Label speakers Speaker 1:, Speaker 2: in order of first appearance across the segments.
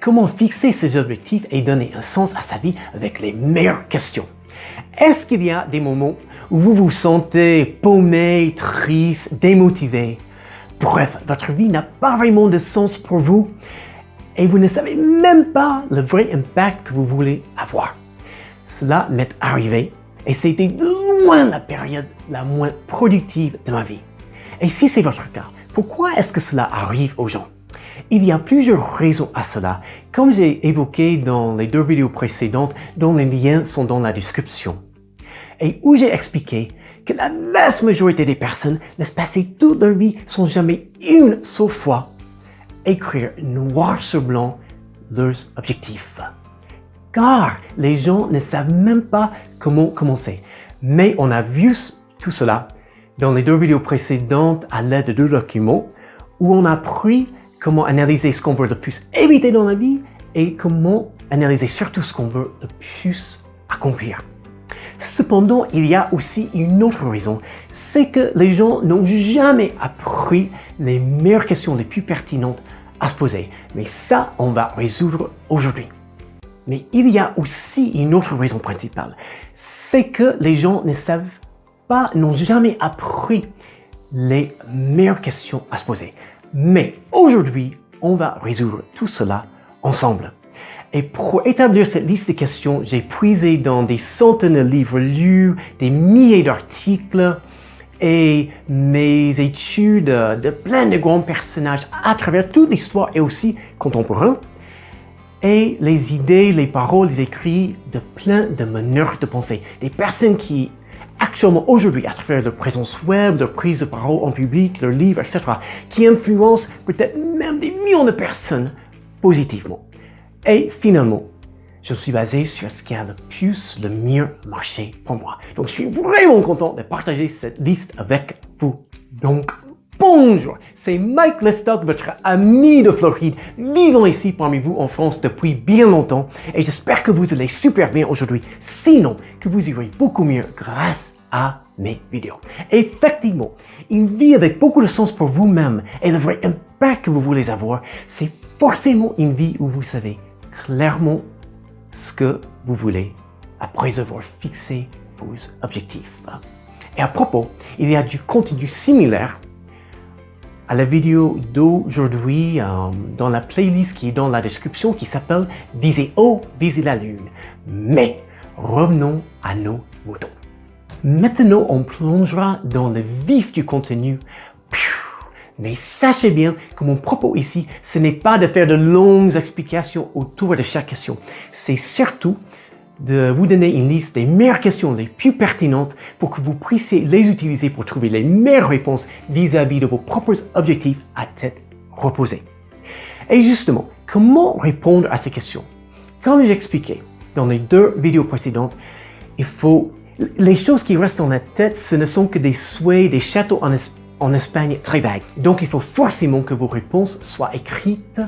Speaker 1: comment fixer ses objectifs et donner un sens à sa vie avec les meilleures questions. Est-ce qu'il y a des moments où vous vous sentez paumé, triste, démotivé? Bref, votre vie n'a pas vraiment de sens pour vous et vous ne savez même pas le vrai impact que vous voulez avoir. Cela m'est arrivé et c'était de loin la période la moins productive de ma vie. Et si c'est votre cas, pourquoi est-ce que cela arrive aux gens? Il y a plusieurs raisons à cela, comme j'ai évoqué dans les 2 vidéos précédentes dont les liens sont dans la description, et où j'ai expliqué que la vaste majorité des personnes laissent passer toute leur vie sans jamais une seule fois écrire noir sur blanc leurs objectifs. Car les gens ne savent même pas comment commencer. Mais on a vu tout cela dans les 2 vidéos précédentes à l'aide de 2 documents où on a appris comment analyser ce qu'on veut le plus éviter dans la vie et comment analyser surtout ce qu'on veut le plus accomplir. Cependant, il y a aussi une autre raison, c'est que les gens n'ont jamais appris les meilleures questions les plus pertinentes à se poser. Mais ça, on va résoudre aujourd'hui. Mais il y a aussi une autre raison principale, c'est que les gens n'ont jamais appris les meilleures questions à se poser. Mais aujourd'hui, on va résoudre tout cela ensemble. Et pour établir cette liste de questions, j'ai puisé dans des centaines de livres lus, des milliers d'articles et mes études de plein de grands personnages à travers toute l'histoire et aussi contemporain. Et les idées, les paroles, les écrits de plein de meneurs de pensée. Des personnes qui, actuellement, aujourd'hui, à travers leur présence web, leur prise de parole en public, leurs livres, etc., qui influencent peut-être même des millions de personnes positivement. Et finalement, je suis basé sur ce qui a le mieux marché pour moi. Donc, je suis vraiment content de partager cette liste avec vous. Donc, bonjour, c'est Mike Lestock, votre ami de Floride, vivant ici parmi vous en France depuis bien longtemps. Et j'espère que vous allez super bien aujourd'hui. Sinon, que vous irez beaucoup mieux grâce à mes vidéos. Effectivement, une vie avec beaucoup de sens pour vous-même et le vrai impact que vous voulez avoir, c'est forcément une vie où vous savez clairement ce que vous voulez après avoir fixé vos objectifs. Et à propos, il y a du contenu similaire à la vidéo d'aujourd'hui dans la playlist qui est dans la description qui s'appelle « Viser haut, viser la lune ». Mais revenons à nos moutons. Maintenant, on plongera dans le vif du contenu. Mais sachez bien que mon propos ici, ce n'est pas de faire de longues explications autour de chaque question. C'est surtout de vous donner une liste des meilleures questions les plus pertinentes pour que vous puissiez les utiliser pour trouver les meilleures réponses vis-à-vis de vos propres objectifs à tête reposée. Et justement, comment répondre à ces questions? Comme j'expliquais dans les 2 vidéos précédentes, les choses qui restent dans la tête, ce ne sont que des souhaits, des châteaux en Espagne très vagues. Donc, il faut forcément que vos réponses soient écrites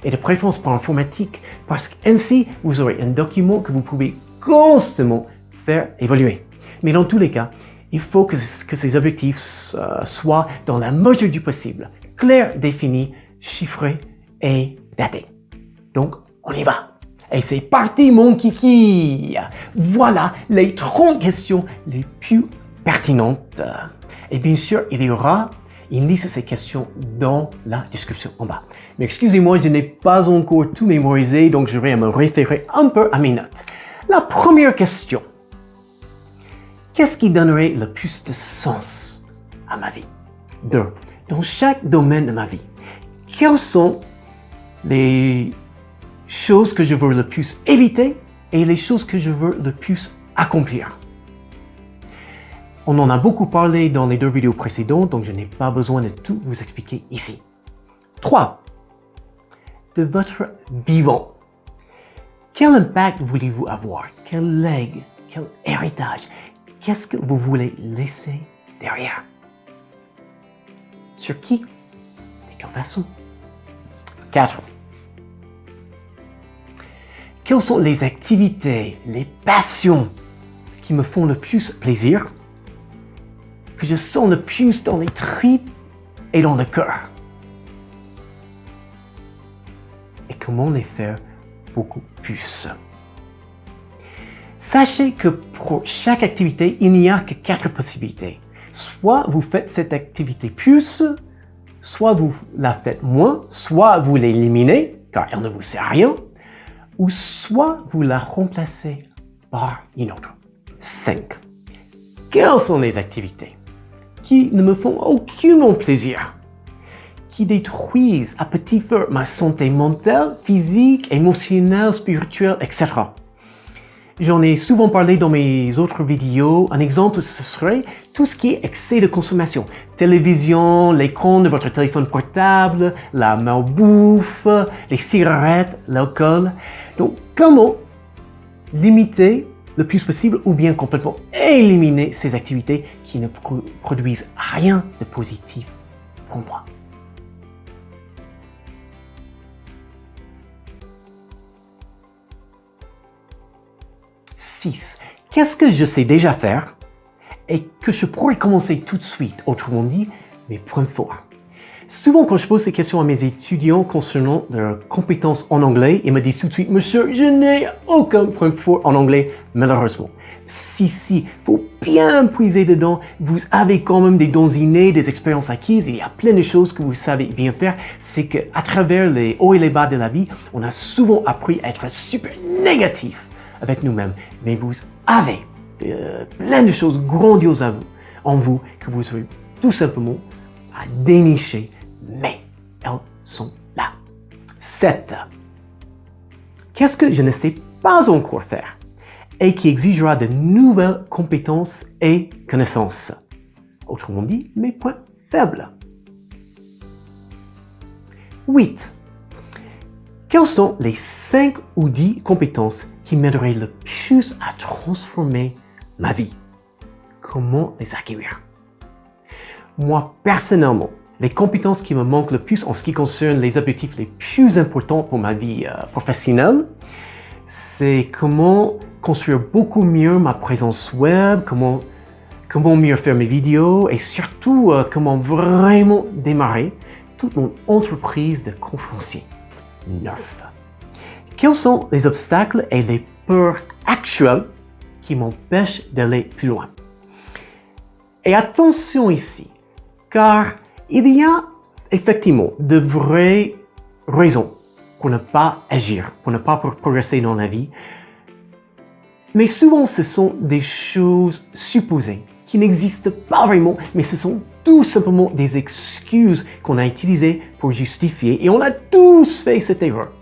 Speaker 1: et de préférence par informatique parce qu'ainsi, vous aurez un document que vous pouvez constamment faire évoluer. Mais dans tous les cas, il faut que ces objectifs soient dans la mesure du possible, clairs, définis, chiffrés et datés. Donc, on y va! Et c'est parti mon kiki! Voilà les 30 questions les plus pertinentes. Et bien sûr, il y aura une liste de ces questions dans la description en bas. Mais excusez-moi, je n'ai pas encore tout mémorisé, donc je vais me référer un peu à mes notes. La première question. Qu'est-ce qui donnerait le plus de sens à ma vie? 2. Dans chaque domaine de ma vie, quelles sont les choses que je veux le plus éviter et les choses que je veux le plus accomplir? On en a beaucoup parlé dans les 2 vidéos précédentes, donc je n'ai pas besoin de tout vous expliquer ici. 3. De votre vivant. Quel impact voulez-vous avoir? Quel legs? Quel héritage? Qu'est-ce que vous voulez laisser derrière? Sur qui? De quelle façon? 4. Quelles sont les activités, les passions qui me font le plus plaisir, que je sens le plus dans les tripes et dans le cœur? Et comment les faire beaucoup plus. Sachez que pour chaque activité, il n'y a que 4 possibilités. Soit vous faites cette activité plus, soit vous la faites moins, soit vous l'éliminez, car elle ne vous sert à rien, ou soit vous la remplacez par une autre. 5. Quelles sont les activités qui ne me font aucunement plaisir, qui détruisent à petit feu ma santé mentale, physique, émotionnelle, spirituelle, etc. J'en ai souvent parlé dans mes autres vidéos. Un exemple, ce serait tout ce qui est excès de consommation. Télévision, l'écran de votre téléphone portable, la malbouffe, les cigarettes, l'alcool. Donc, comment limiter le plus possible ou bien complètement éliminer ces activités qui ne produisent rien de positif pour moi. Qu'est-ce que je sais déjà faire et que je pourrais commencer tout de suite, autrement dit, mes points forts. Souvent, quand je pose ces questions à mes étudiants concernant leurs compétences en anglais, ils me disent tout de suite « Monsieur, je n'ai aucun point fort en anglais, malheureusement. » Si, faut bien puiser dedans. Vous avez quand même des dons innés, des expériences acquises. Il y a plein de choses que vous savez bien faire. C'est qu'à travers les hauts et les bas de la vie, on a souvent appris à être super négatif avec nous-mêmes. Mais vous avez plein de choses grandioses en vous que vous avez tout simplement à dénicher, mais elles sont là. 7. Qu'est-ce que je ne sais pas encore faire et qui exigera de nouvelles compétences et connaissances? Autrement dit, mes points faibles. 8. Quelles sont les 5 ou 10 compétences qui m'aideraient le plus à transformer ma vie? Comment les acquérir? Moi, personnellement, les compétences qui me manquent le plus en ce qui concerne les objectifs les plus importants pour ma vie professionnelle, c'est comment construire beaucoup mieux ma présence web, comment mieux faire mes vidéos et surtout comment vraiment démarrer toute mon entreprise de conférencier. 9. Quels sont les obstacles et les peurs actuelles qui m'empêchent d'aller plus loin? Et attention ici, car il y a effectivement de vraies raisons pour ne pas agir, pour ne pas progresser dans la vie. Mais souvent, ce sont des choses supposées qui n'existent pas vraiment, mais ce sont tout simplement des excuses qu'on a utilisées pour justifier, et on a tous fait cette erreur,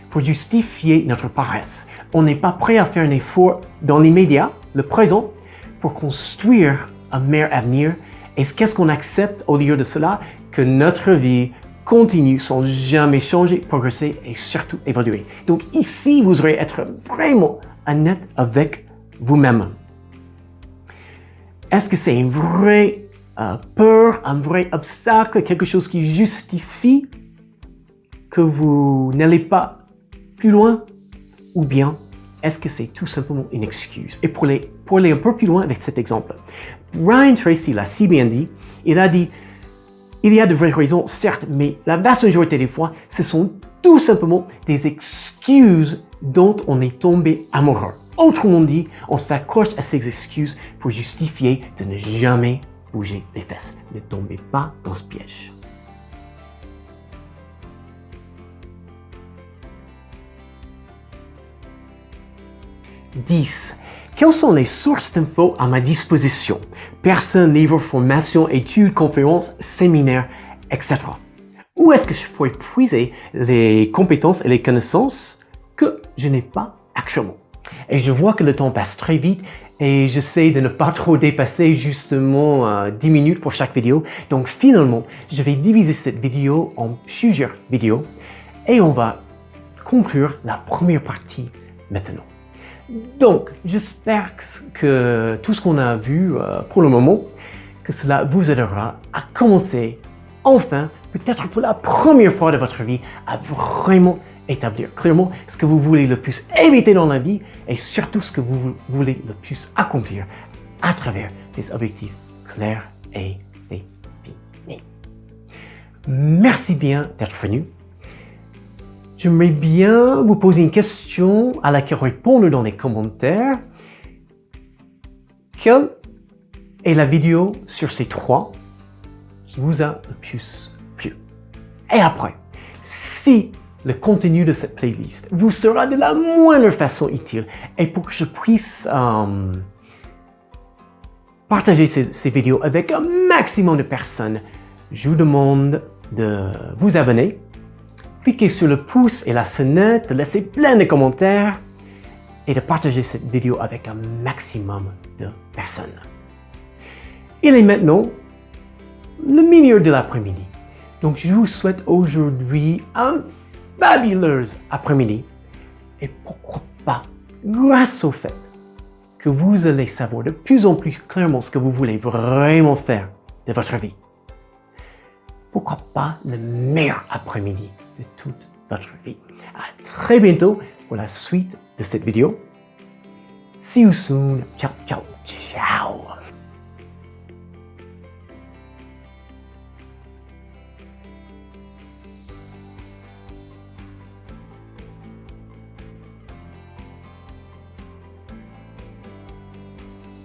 Speaker 1: pour justifier notre paresse. On n'est pas prêt à faire un effort dans l'immédiat, le présent, pour construire un meilleur avenir. Et qu'est-ce qu'on accepte au lieu de cela? Que notre vie continue sans jamais changer, progresser et surtout évoluer. Donc ici, vous aurez être vraiment honnête avec vous-même. Est-ce que c'est une vraie peur, un vrai obstacle, quelque chose qui justifie que vous n'allez pas plus loin? Ou bien, est-ce que c'est tout simplement une excuse? Et pour aller un peu plus loin avec cet exemple, Brian Tracy l'a si bien dit, il a dit, il y a de vraies raisons, certes, mais la vaste majorité des fois, ce sont tout simplement des excuses dont on est tombé amoureux. Autrement dit, on s'accroche à ces excuses pour justifier de ne jamais bouger les fesses. Ne tombez pas dans ce piège. « 10. Quelles sont les sources d'infos à ma disposition? Personnes, livres, formations, études, conférences, séminaires, etc. Où est-ce que je pourrais puiser les compétences et les connaissances que je n'ai pas actuellement? Et je vois que le temps passe très vite et j'essaie de ne pas trop dépasser justement 10 minutes pour chaque vidéo. Donc finalement, je vais diviser cette vidéo en plusieurs vidéos et on va conclure la première partie maintenant. Donc, j'espère que tout ce qu'on a vu pour le moment, que cela vous aidera à commencer, enfin, peut-être pour la première fois de votre vie, à vraiment établir clairement ce que vous voulez le plus éviter dans la vie et surtout ce que vous voulez le plus accomplir à travers des objectifs clairs et définis. Merci bien d'être venu. j'aimerais bien vous poser une question à laquelle répondre dans les commentaires. Quelle est la vidéo sur ces trois qui vous a le plus plu? Et après, si le contenu de cette playlist vous sera de la moindre façon utile et pour que je puisse partager ces vidéos avec un maximum de personnes, je vous demande de vous abonner, cliquer sur le pouce et la sonnette, de laisser plein de commentaires et de partager cette vidéo avec un maximum de personnes. Il est maintenant le milieu de l'après-midi. Donc, je vous souhaite aujourd'hui un fabuleux après-midi. Et pourquoi pas, grâce au fait que vous allez savoir de plus en plus clairement ce que vous voulez vraiment faire de votre vie, pourquoi pas le meilleur après-midi de toute votre vie. À très bientôt pour la suite de cette vidéo. See you soon. Ciao, ciao, ciao.